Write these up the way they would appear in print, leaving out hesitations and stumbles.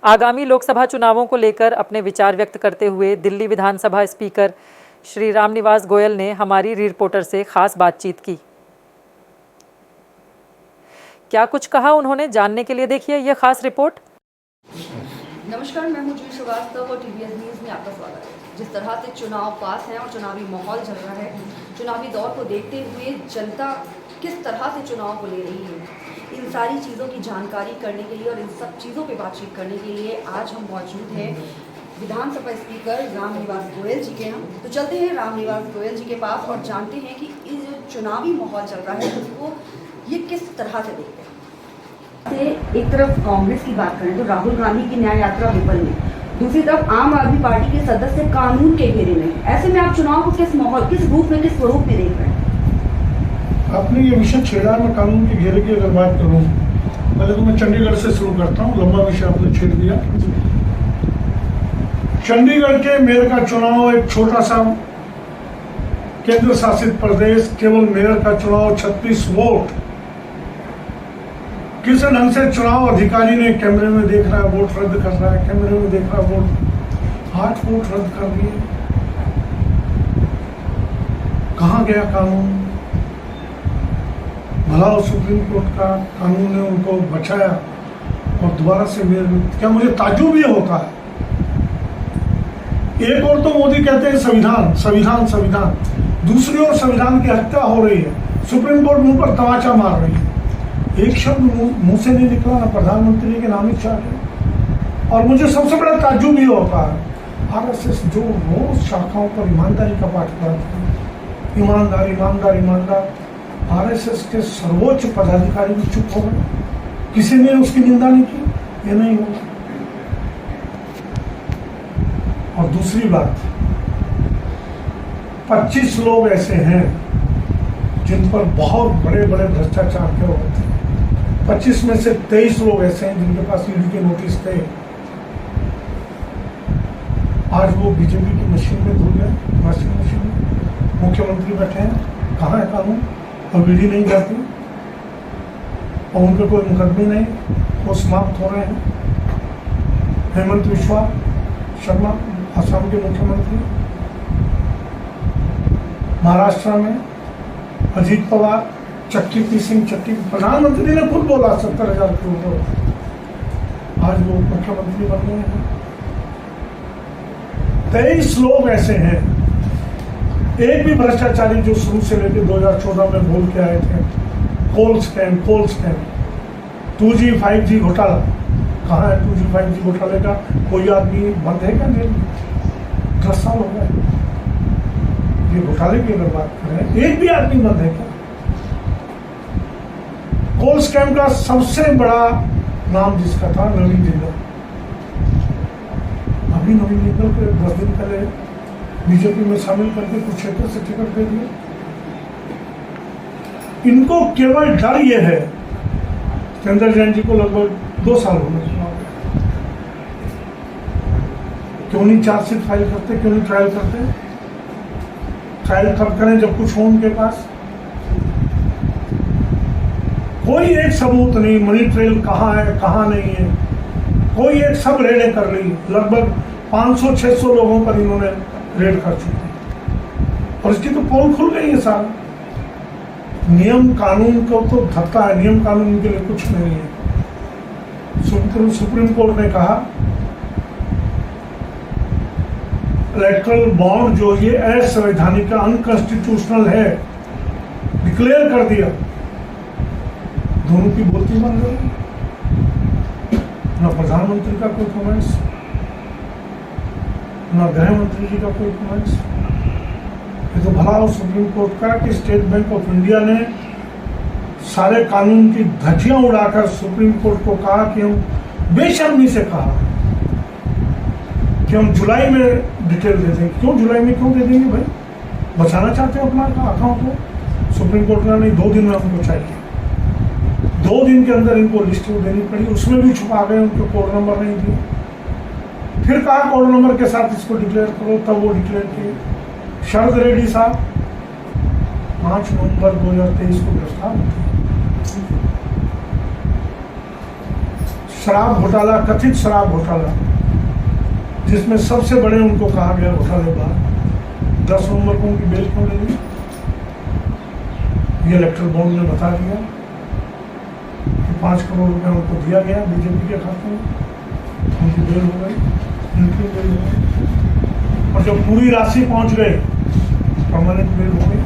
आगामी लोकसभा चुनावों को लेकर अपने विचार व्यक्त करते हुए दिल्ली विधानसभा स्पीकर श्री रामनिवास गोयल ने हमारी रिपोर्टर से खास बातचीत की। क्या कुछ कहा उन्होंने, जानने के लिए देखिए यह खास रिपोर्ट। नमस्कार, मैं हूं जूही श्रीवास्तव और टीवीएस न्यूज में आपका स्वागत है। जिस तरह से चुनाव पास है और चुनावी माहौल चल रहा है, चुनावी दौर को देखते हुए जनता किस तरह से चुनाव को ले रही है, इन सारी चीज़ों की जानकारी करने के लिए और इन सब चीज़ों पे बातचीत करने के लिए आज हम मौजूद हैं विधानसभा स्पीकर रामनिवास गोयल जी के यहाँ। तो चलते हैं रामनिवास गोयल जी के पास और जानते हैं कि इस जो चुनावी माहौल चल रहा है उसको ये किस तरह से देखते हैं। एक तरफ कांग्रेस की बात करें तो राहुल गांधी की न्याय यात्रा विफल में, दूसरी तरफ आम आदमी पार्टी के सदस्य कानून के घेरे में। ऐसे में आप चुनाव को किस माहौल, किस रूप में, किस स्वरूप में देख रहे हैं? आपने ये विषय छेड़ा। मैं कानून के घेरे की अगर बात करूं, पहले तो मैं चंडीगढ़ से शुरू करता हूं, लंबा विषय आपने छेड़ दिया। चंडीगढ़ के मेयर का चुनाव एक छोटा सा केंद्र शासित प्रदेश, केवल मेयर का चुनाव 36 वोट। किस ढंग से चुनाव अधिकारी ने कैमरे में देख रहा है वोट रद्द कर रहा है, कैमरे में देख रहा है वोट, 8 वोट रद्द कर दिए। कहां गया कानून? भला सुप्रीम कोर्ट का कानून ने उनको बचाया और दोबारा से मेयर। क्या मुझे ताज्जुब ये होता है। एक और तो मोदी कहते हैं संविधान संविधान संविधान, दूसरी ओर संविधान की हत्या हो रही है, सुप्रीम कोर्ट मुंह पर तमाचा मार रही है। एक शब्द मुंह से नहीं निकला, ना प्रधानमंत्री के नाम इच्छा है। और मुझे सबसे बड़ा ताज्जुब ये होता है, आरएसएस जो रोज शाखाओं पर ईमानदारी का पाठ कराती है, ईमानदार ईमानदार ईमानदार, आरएसएस के सर्वोच्च पदाधिकारी भी चुप हो गए, किसी ने उसकी निंदा नहीं की। ये नहीं होगा। और दूसरी बात, 25 लोग ऐसे हैं जिन पर बहुत बड़े बड़े भ्रष्टाचार के हुए थे। 25 में से 23 लोग ऐसे हैं जिनके पास ईडी के नोटिस थे। आज वो बीजेपी की मशीन में धुल गए, वॉशिंग मशीन में। मुख्यमंत्री बैठे हैं, कहाँ है कानून? और ईडी नहीं जाती और उनके कोई मुकदमे नहीं, वो समाप्त हो रहे हैं। हेमंत बिस्वा शर्मा असम के मुख्यमंत्री, महाराष्ट्र में अजीत पवार, चक्की पीसिंग, चक्की प्रधानमंत्री ने खुद बोला 70,000 करोड़, आज वो मुख्यमंत्री बन गए हैं। 23 लोग ऐसे हैं, एक भी भ्रष्टाचारी जो शुरू से लेकर 2014 में बोल के आए थे कोल स्कैम 2G 5G घोटाला, कहाँ है 2G 5G घोटाले का कोई आदमी बंद है क्या? नहीं, 10 साल हो गए। ये घोटाले की अगर बात करें, एक भी आदमी बंद है क्या? कोल स्कैम का सबसे बड़ा नाम जिसका था नवीन जिंदल, अभी नवीन जिंदल को 10 दिन पहले बीजेपी में शामिल करके कुछ क्षेत्र से टिकट दे दिया। इनको केवल डर ये है, चंद्र जैन जी को लगभग 2 साल हो गए, क्यों नहीं चार्जशीट फाइल करते, क्यों नहीं ट्रायल करते? ट्रायल कब करें जब कुछ हो उनके पास? कोई एक सबूत नहीं, मनी ट्रेल कहाँ है कहाँ नहीं है, कोई एक, सब रेडें कर ली। लगभग 500-600 लोगों पर इन्होंने रेड कर चुके और इसकी तो पोल खुल गई है। सारा नियम कानून को तो धत्ता है, नियम कानून के लिए कुछ नहीं है। सुप्रीम कोर्ट ने कहा इलेक्टोरल बॉन्ड जो ये असंवैधानिक, अनकॉन्स्टिट्यूशनल है, डिक्लेयर कर दिया। दोनों की बोलती बन गई, न प्रधानमंत्री का कोई कमेंट्स, न गृह मंत्री जी का कोई कमेंट्स। ये तो भला हो सुप्रीम कोर्ट का कि स्टेट बैंक ऑफ इंडिया ने सारे कानून की धज्जियां उड़ाकर सुप्रीम कोर्ट को कहा कि हम बेशर्मी से कहा कि हम जुलाई में डिटेल दे देंगे। क्यों जुलाई में क्यों दे देंगे भाई? बचाना चाहते हैं अपना अकाउंट को। सुप्रीम कोर्ट ने नहीं, 2 दिन में हमको चाहिए। 2 दिन के अंदर इनको लिस्ट देनी पड़ी, उसमें भी छुपा गए, उनको कोड नंबर नहीं दिए। फिर कहा कोड नंबर के साथ इसको डिक्लेयर करो, तब वो डिक्लेयर किए। शरद रेड्डी साहब 5 नवंबर 2023 को गिरफ्तार होते हैं। शराब घोटाला, कथित शराब घोटाला, जिसमें सबसे बड़े उनको कहा गया घोटालेबाज, 10 नवंबर को उनकी बेल क्यों ले ली? ये इलेक्ट्रल बॉन्ड ने बता दिया कि 5 करोड़ रुपया उनको दिया गया बीजेपी के खाते में, उनकी बेल हो गई, उनकी बेल हो गई, और जब पूरी राशि पहुंच गई परमानेंट बेल हो गई।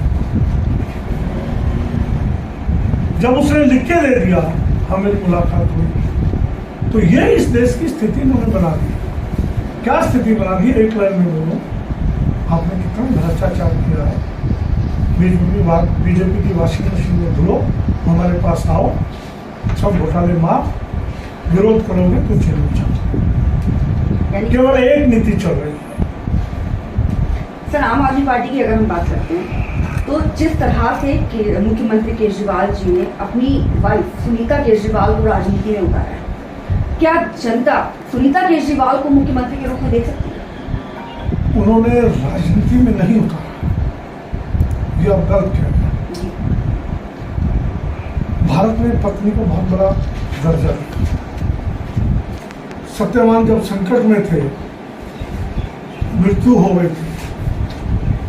जब उसने लिख के दे दिया, हमें मुलाकात हुई, तो ये इस देश की स्थिति उन्होंने बना दी। क्या स्थिति बना दी? एक लाइन में बोलो, आपने कितना भ्रष्टाचार किया है। बीजेपी की वॉशिंग मशीन में धुलो, हमारे पास आओ, सब घोटाले माफ, विरोध करोगे तो जेल में जाओ। केवल एक नीति चल रही है। सर, आम आदमी पार्टी की अगर हम बात करते हैं तो जिस तरह से मुख्यमंत्री केजरीवाल जी ने अपनी वाइफ सुनीता केजरीवाल को राजनीति में उतारा है, क्या जनता सुनीता केजरीवाल को मुख्यमंत्री के रूप में देख सकती है? उन्होंने राजनीति में नहीं उतारा, ये अब गलत कह रहे हैं। भारत में पत्नी को बहुत बड़ा दर्जा दिया। सत्यवान जब संकट में थे, मृत्यु हो गई थी,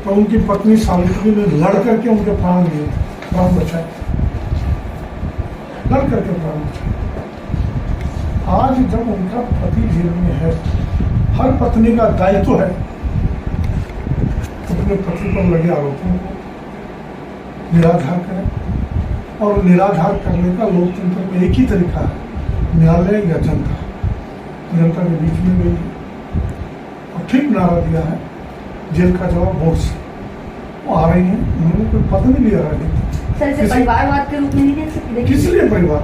तो उनकी पत्नी सावित्री ने लड़ करके उनके प्राण लिए, प्राण बचाए, लड़ करके प्राण बचाए। आज जब उनका पति जेल में है, हर पत्नी का दायित्व है अपने पति पर लगे आरोपों को निराधार करें, और निराधार करने का लोकतंत्र में एक ही तरीका है, न्यायालय या जनता। जनता के बीच में गई और ठीक नारा दिया है, जेल का जवाब वोट से। वो आ रही है, उन्होंने कोई पद नहीं लिया राजनीति। सर, इसे परिवारवाद के रूप में नहीं देख सकते? किस लिए परिवार?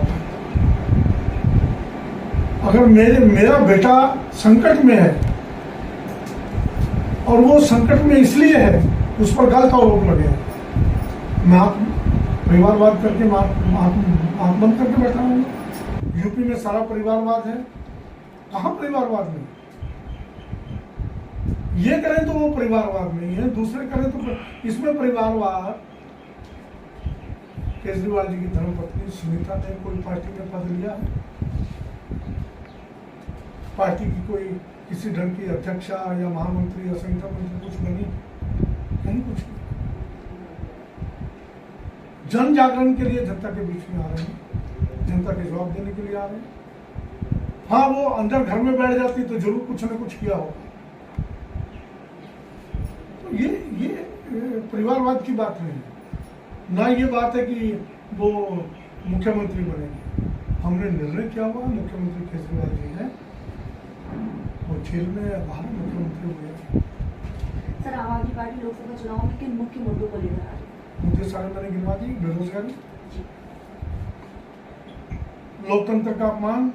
अगर मेरा बेटा संकट में है और वो संकट में इसलिए है, उस पर गलत आरोप लगे, मैं आप परिवारवाद करके आंख बंद करके बैठा हूँ? यूपी में सारा परिवारवाद है, कहाँ परिवारवाद नहीं? ये करें तो वो परिवारवाद नहीं है, दूसरे करें तो इसमें परिवारवाद। केजरीवाल जी की धर्मपत्नी सुनीता ने कोई पार्टी में पद लिया है? पार्टी की कोई किसी ढंग की अध्यक्षा या महामंत्री या संगठन मंत्री कुछ बनी? नहीं, कुछ नहीं। जन जागरण के लिए जनता के बीच में आ रहे हैं, जनता के जवाब देने के लिए आ रहे हैं। हाँ, वो अंदर घर में बैठ जाती तो जरूर कुछ न कुछ किया होगा। तो ये परिवारवाद की बात नहीं है, ना ये बात है कि वो मुख्यमंत्री बनेंगे। हमने निर्णय किया हुआ, मुख्यमंत्री केजरीवाल जी है, वो जेल में बाहर मुख्यमंत्री हुए। सर, आम आदमी पार्टी लोकसभा चुनाव में किन मुख्य मुद्दों को लेकर आ रही है? मुद्दे सारे मैंने गिनवा दिए। बेरोजगारी, लोकतंत्र का अपमान,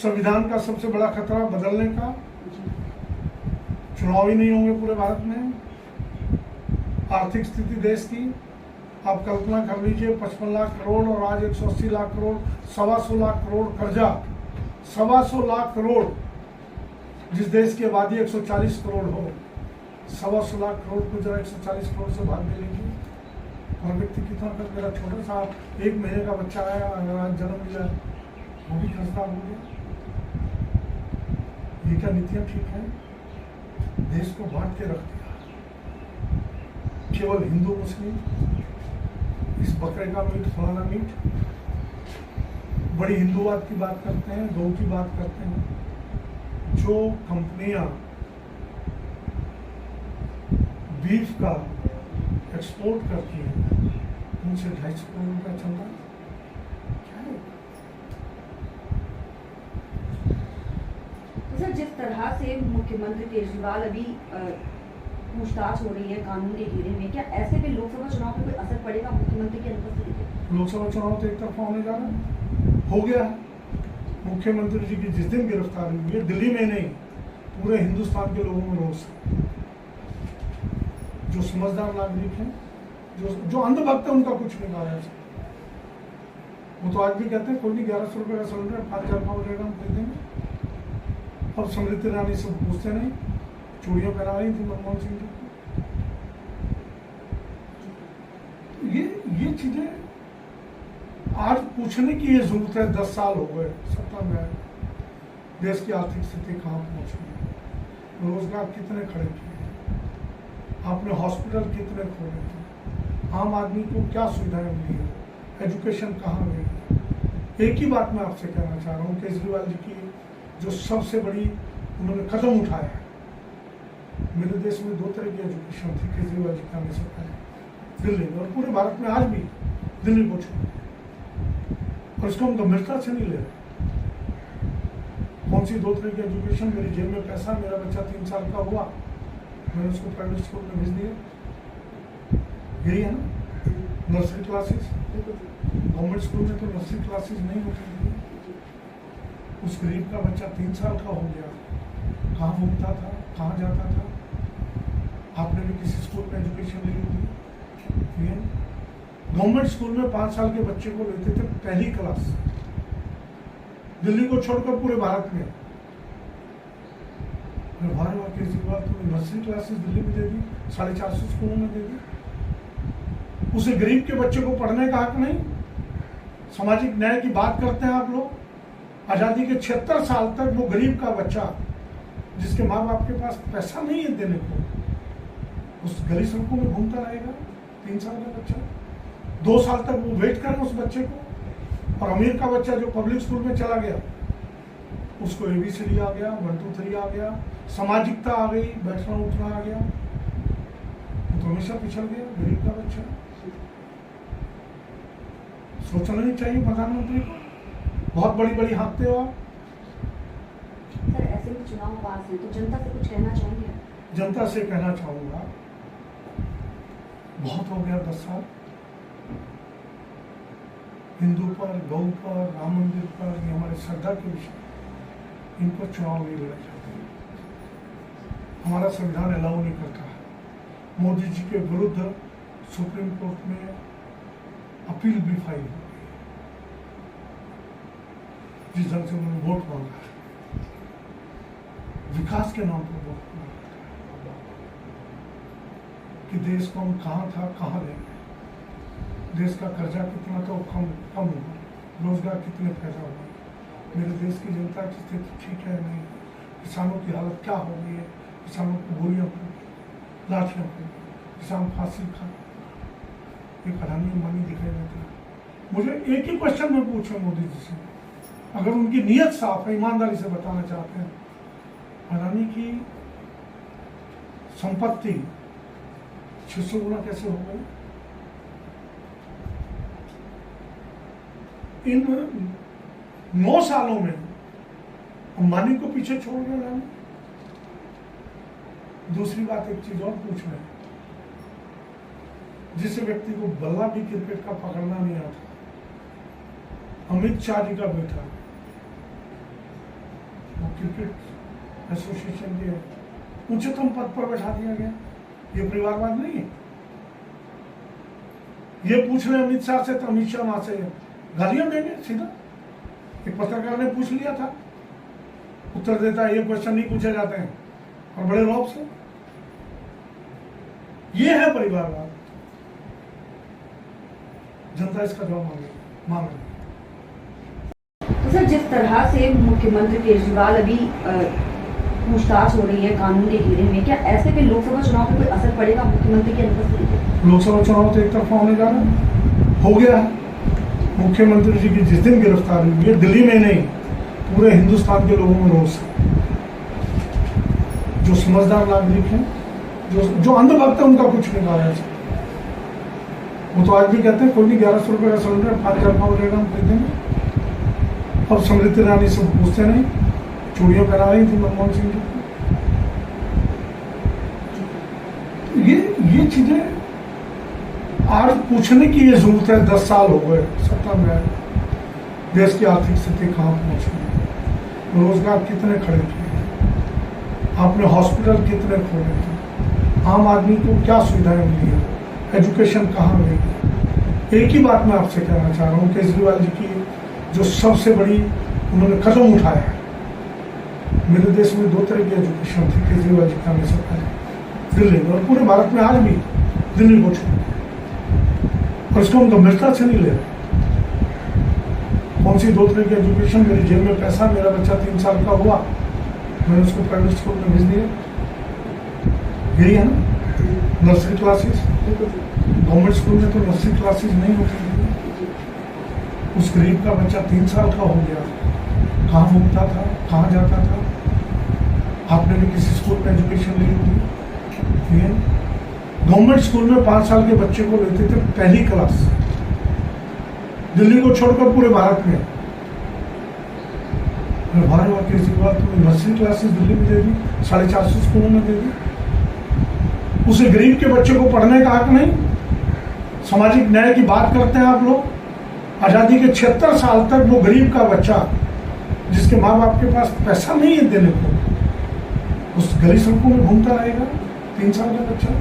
संविधान का सबसे बड़ा खतरा बदलने का, चुनाव ही नहीं होंगे पूरे भारत में, आर्थिक स्थिति देश की आप कल्पना कर लीजिए, 55 लाख करोड़ और आज 180 लाख करोड़, 125 लाख करोड़ कर्जा, 125 लाख करोड़। जिस देश की आबादी 140 करोड़ हो, 125 लाख करोड़ को जरा 140 करोड़ से भाग दे लीजिए, और व्यक्ति कितना कर, मेरा छोटा सा 1 महीने का बच्चा आया, अगर आज जन्म लिया, वो भी कर्जदार हो गया। ये क्या नीतियां ठीक है? देश को बांट के रख दिया, केवल हिंदू मुस्लिम, इस बकरे का मीट, फलाना मीट, बड़ी हिंदूवाद की बात करते हैं, गौ की बात करते हैं। जो कंपनियां बीफ का एक्सपोर्ट करती हैं, उनसे 250 करोड़ रुपया चल रहा है। क्या है? तो सर, जिस तरह से मुख्यमंत्री केजरीवाल अभी पूछताछ हो रही है कानून के घेरे में, क्या ऐसे में लोकसभा चुनाव पर कोई असर पड़ेगा मुख्यमंत्री की अनुपस्थिति पे? लोकसभा चुनाव तो एक तरफा होने जा रहा है, हो गया है। मुख्यमंत्री जी की जिस दिन गिरफ्तारी हुई है, दिल्ली में नहीं, पूरे हिंदुस्तान के लोगों में रोष है। जो समझदार नागरिक हैं, जो अंधभक्त है, उनका कुछ नहीं कहा जा सकता। वो तो आज भी कहते हैं कोई नहीं, 1100 रुपये का सिलेंडर 5000 का हो जाएगा, हम खरीदेंगे। अब स्मृति ईरानी से पूछते नहीं, चूड़ियां पहना रही थी मनमोहन सिंह जी को। ये चीजें आज पूछने की ये जरूरत है, 10 साल हो गए सत्ता में आए, देश की आर्थिक स्थिति कहाँ पहुंची, रोजगार कितने खड़े किए, आपने हॉस्पिटल कितने खोले थे, आम आदमी को क्या सुविधाएं मिली है, एजुकेशन कहाँ गई। एक ही बात मैं आपसे कहना चाह रहा हूँ, केजरीवाल जी की जो सबसे बड़ी उन्होंने कदम उठाया है, मेरे देश में 2 तरह की एजुकेशन थी केजरीवाल जी का आने से पहले, दिल्ली में और पूरे भारत में, आज भी दिल्ली को छोड़, और इसको हम गंभीरता से नहीं ले रहे। कौन सी 2 तरह की एजुकेशन, मेरी जेब में पैसा, मेरा बच्चा 3 साल का हुआ, मैंने उसको प्राइवेट स्कूल में भेज दिया, यही है ना। नर्सरी क्लासेस, गवर्नमेंट स्कूल में तो नर्सरी क्लासेस नहीं होती थी। उस गरीब का बच्चा 3 साल का हो गया, कहाँ घूमता था, कहाँ जाता था। आपने भी किसी स्कूल में एजुकेशन ली होगी। गवर्नमेंट स्कूल में 5 साल के बच्चे को लेते थे पहली क्लास, दिल्ली को छोड़कर पूरे भारत में। भारत वाह केजरीवाल तो नर्सरी क्लासेस दिल्ली में दे दी, 450 स्कूलों में दे दी। उसे गरीब के बच्चे को पढ़ने का हक नहीं। सामाजिक न्याय की बात करते हैं आप लोग। आजादी के 76 साल तक वो गरीब का बच्चा, जिसके माँ बाप के पास पैसा नहीं है देने को, उस गली सड़कों में घूमता रहेगा। 3 साल का बच्चा, 2 साल तक वो वेट करें उस बच्चे को। और अमीर का बच्चा जो पब्लिक स्कूल में चला गया, उसको ABCD आ गया, 1 2 3 आ गया, सामाजिकता आ गई, बैठना उठना आ गया, तो हमेशा पिछड़ गया गरीब का बच्चा। सोचना नहीं चाहिए प्रधानमंत्री को, बहुत बड़ी बड़ी हाँकते हो आप। सर ऐसे में चुनाव पास है तो जनता से कुछ कहना चाहेंगे? जनता से कहना चाहूंगा, बहुत हो गया 10 साल। हिंदू पर, गौ पर, राम मंदिर पर, ये हमारे श्रद्धा के विषय, इन पर चुनाव नहीं लड़ा जाता। हमारा संविधान अलाउ नहीं करता। मोदी जी के विरुद्ध सुप्रीम कोर्ट में अपील भी फाइल हो गई, जिस ढंग से उन्होंने वोट मांगा है, विकास के नाम पर वोट मांगा कि देश को हम कहाँ था कहाँ ले गए, देश का कर्जा कितना था कम हुआ, रोजगार कितने पैदा हुए, मेरे देश की जनता की स्थिति ठीक है नहीं, किसानों की हालत क्या हो गई है, किसानों को गोलियां पड़ गई, लाठियां पड़ गई, किसान फांसी खा, एक अडानी मानी दिखाई देता है। मुझे एक ही क्वेश्चन में पूछूं मोदी जी से, अगर उनकी नीयत साफ है, ईमानदारी से बताना चाहते हैं, अडानी की संपत्ति 600 गुना कैसे हो गई? इन 9 सालों में अंबानी को पीछे छोड़ गया अडानी। दूसरी बात, एक चीज और पूछ रहे हैं, जिस व्यक्ति को बल्ला भी क्रिकेट का पकड़ना नहीं आता, अमित शाह जी का बेटा, वो क्रिकेट एसोसिएशन के उच्चतम पद पर बैठा दिया गया। ये परिवारवाद नहीं है। ये पूछ रहे अमित शाह से तो अमित शाह वहां से गालियां देंगे सीधा। एक पत्रकार ने पूछ लिया था, उत्तर देता है ये क्वेश्चन नहीं पूछे जाते हैं, और बड़े रौब से। ये है परिवारवाद। जनता इसका जवाब मांग रही। तो सर जिस तरह से मुख्यमंत्री केजरीवाल अभी पूछताछ हो रही है कानून के घेरे में, क्या ऐसे में लोकसभा चुनाव पे कोई असर पड़ेगा मुख्यमंत्री की अनुपस्थिति पे? लोकसभा चुनाव तो एक तरफा होने जा रहा है, हो गया है। मुख्यमंत्री जी की जिस दिन गिरफ्तारी हुई है, दिल्ली में नहीं पूरे हिंदुस्तान के लोगों में रोष है। जो समझदार नागरिक हैं, जो अंधभक्त है, उनका कुछ नहीं कहा जा सकता। वो तो आज भी कहते हैं कोई भी 1100 रुपये का सिलेंडर 5000 का हो जाएगा, हम खरीदेंगे। अब स्मृति ईरानी से पूछते नहीं, चूड़ियां पहना रही थी मनमोहन सिंह जी को। ये चीजें आज पूछने की ये जरूरत है। 10 साल हो गए सत्ता में आए, देश की आर्थिक स्थिति कहाँ पहुंची, रोजगार कितने खड़े किए, आपने हॉस्पिटल कितने खोले थे, आम आदमी को क्या सुविधाएं मिली है, एजुकेशन कहाँ गई। एक ही बात मैं आपसे कहना चाह रहा हूँ, केजरीवाल जी की जो सबसे बड़ी उन्होंने कदम उठाया है, मेरे देश में 2 तरह की एजुकेशन थी केजरीवाल जी का आने से पहले, दिल्ली में, और पूरे भारत में आज भी दिल्ली को छोड़, और इसको हम गंभीरता से नहीं ले रहे। कौन सी 2 तरह की एजुकेशन, मेरी जेब में पैसा, मेरा बच्चा 3 साल का हुआ, मैंने उसको प्राइवेट स्कूल में भेज दिया, यही है ना। नर्सरी क्लासेस, गवर्नमेंट स्कूल में तो नर्सरी क्लासेस नहीं होती। उस गरीब का बच्चा 3 साल का हो गया, कहाँ घूमता था, कहाँ जाता था? आपने भी किसी स्कूल में एजुकेशन ली होगी। ये गवर्नमेंट स्कूल में 5 साल के बच्चे को लेते थे पहली क्लास, दिल्ली को छोड़कर पूरे भारत में। भाई और किसी बात तो नर्सरी क्लासेस दिल्ली में दे दी, 450 स्कूलों में दे दी। उसे गरीब के बच्चे को पढ़ने का हक नहीं। सामाजिक न्याय की बात करते हैं आप लोग। आजादी के 76 साल तक वो गरीब का बच्चा, जिसके माँ बाप के पास पैसा नहीं है देने को, उस गली सड़कों में घूमता रहेगा। 3 साल का बच्चा,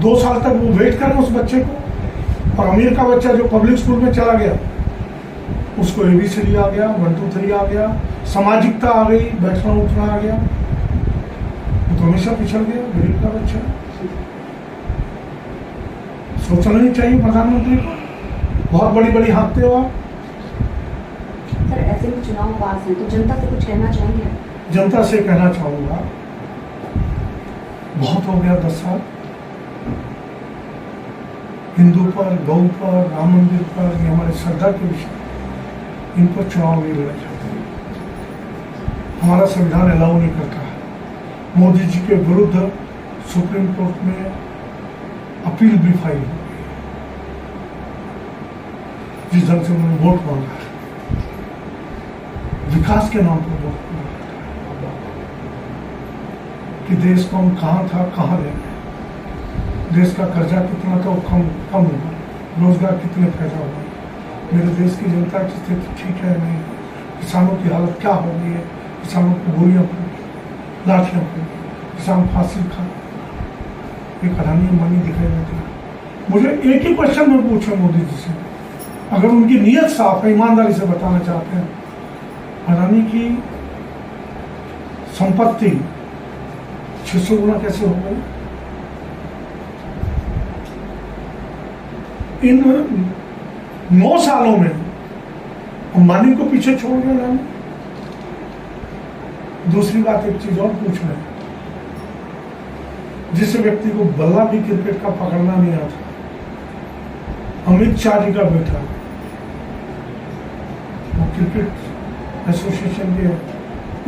2 साल तक वो वेट करें उस बच्चे को। और अमीर का बच्चा जो पब्लिक स्कूल में चला गया, उसको ABCD आ गया, 1 2 3 आ गया, सामाजिकता आ गई, बैठना उठना आ गया, वो तो हमेशा पिछड़ गया। गरीब का बच्चा, सोचना नहीं चाहिए प्रधानमंत्री को। बहुत बड़ी बड़ी हाँकते हो आप। सर ऐसे में चुनाव पास है तो जनता से कुछ कहना चाहेंगे? जनता से कहना चाहूंगा, बहुत हो गया 10 साल। हिंदू पर, गौ पर, राम मंदिर पर, ये हमारे श्रद्धा के विषय, इन पर चुनाव नहीं लड़ा जाता। हमारा संविधान अलाउ नहीं करता है। मोदी जी के विरुद्ध सुप्रीम कोर्ट में अपील भी फाइल हो गई, जिस ढंग से उन्होंने वोट मांगा है, विकास के नाम पर वोट मांगा कि देश को हम कहाँ था कहाँ ले गए, देश का कर्जा कितना था वो कम हुआ, रोजगार कितने पैदा हुए, मेरे देश की जनता की स्थिति ठीक है नहीं, किसानों की हालत क्या हो गई है, किसानों को गोलियां पड़ गई, लाठियां पड़ गई, किसान फांसी खा, एक अडानी अंबानी दिखाई देता है। मुझे एक ही क्वेश्चन में पूछा मोदी जी से, अगर उनकी नीयत साफ है, ईमानदारी से बताना चाहते हैं, अडानी की संपत्ति 600 गुना कैसे हो गई? इन 9 सालों में अंबानी को पीछे छोड़ गया अडानी। दूसरी बात, एक चीज और पूछ रहे हैं, जिस व्यक्ति को बल्ला भी क्रिकेट का पकड़ना नहीं आता, अमित शाह जी का बेटा, वो क्रिकेट एसोसिएशन के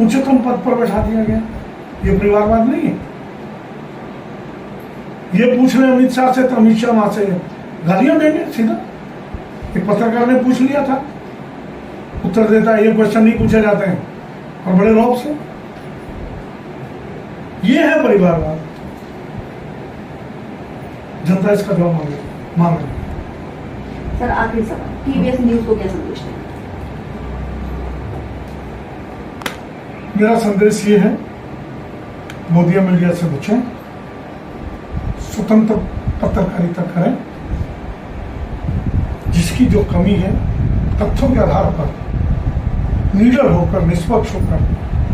उच्चतम पद पर बैठा दिया गया। ये परिवारवाद नहीं है? ये पूछ रहे अमित शाह से तो अमित शाह वहां से गालियां देंगे सीधा। एक पत्रकार ने पूछ लिया था, उत्तर देता है ये क्वेश्चन नहीं पूछे जाते हैं, और बड़े रौब से। ये है परिवारवाद। जनता इसका जवाब मांग रही है। सर आखिरी सवाल, TVS न्यूज को क्या संदेश दें? मेरा संदेश ये है, मोदी मीडिया से बचें, स्वतंत्र पत्रकारिता करें, जिसकी जो कमी है तथ्यों के आधार पर निडर होकर, निष्पक्ष होकर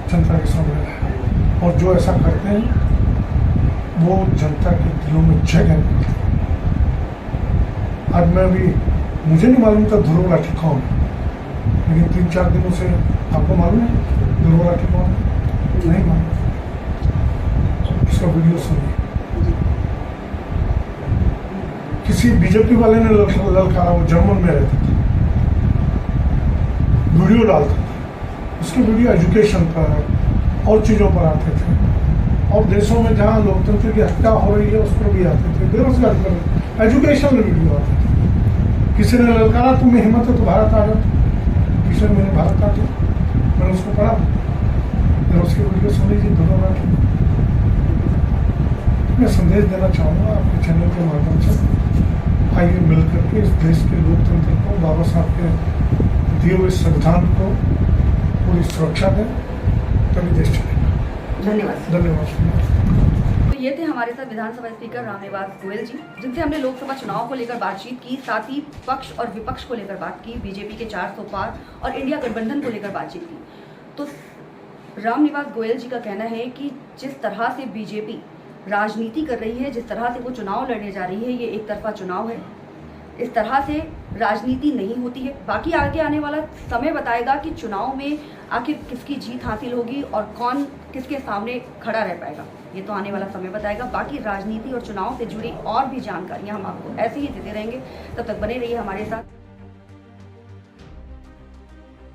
जनता के सामने लाए, और जो ऐसा करते हैं वो जनता के दिलों में जगह मिलती है। आज मैं भी, मुझे नहीं मालूम था ध्रुव राठी कौन है, लेकिन 3-4 दिनों से आपको मालूम है ध्रुव राठी कौन है? नहीं मालूम। उसका वीडियो सुनिए। किसी बीजेपी वाले ने ललकारा, वो जर्मन में रहता था, वीडियो डालता था, उसके वीडियो एजुकेशन पर और चीज़ों पर आते थे, और देशों में जहाँ लोकतंत्र की हत्या हो रही है उस पर भी आते थे, बेरोजगारी पर एजुकेशन में वीडियो आते थे। किसी ने ललकारा, तुम्हें हिम्मत है तो भारत आ जाओ, किसी ने मैंने भारत आ जाओ, मैंने उसको पढ़ा, फिर उसकी वीडियो सुन लीजिए दोनों बार। मैं संदेश देना चाहूँगा आपके चैनल के माध्यम से, आइए मिल करके इस देश के लोकतंत्र को, बाबा साहब के दिए हुए संविधान को पूरी सुरक्षा दें, तभी देश चलेगा। धन्यवाद। तो ये थे हमारे साथ विधानसभा स्पीकर रामनिवास गोयल जी, जिनसे हमने लोकसभा चुनाव को लेकर बातचीत की, साथ ही पक्ष और विपक्ष को लेकर बात की, बीजेपी के 400 पार और इंडिया गठबंधन को लेकर बातचीत की। तो रामनिवास गोयल जी का कहना है कि जिस तरह से बीजेपी राजनीति कर रही है, जिस तरह से वो चुनाव लड़ने जा रही है, ये एक तरफा चुनाव है। इस तरह से राजनीति नहीं होती है। बाकी आगे आने वाला समय बताएगा कि चुनाव में आखिर किसकी जीत हासिल होगी और कौन किसके सामने खड़ा रह पाएगा, ये तो आने वाला समय बताएगा। बाकी राजनीति और चुनाव से जुड़ी और भी जानकारियां हम आपको ऐसे ही देते रहेंगे। तब तक बने रहिए हमारे साथ।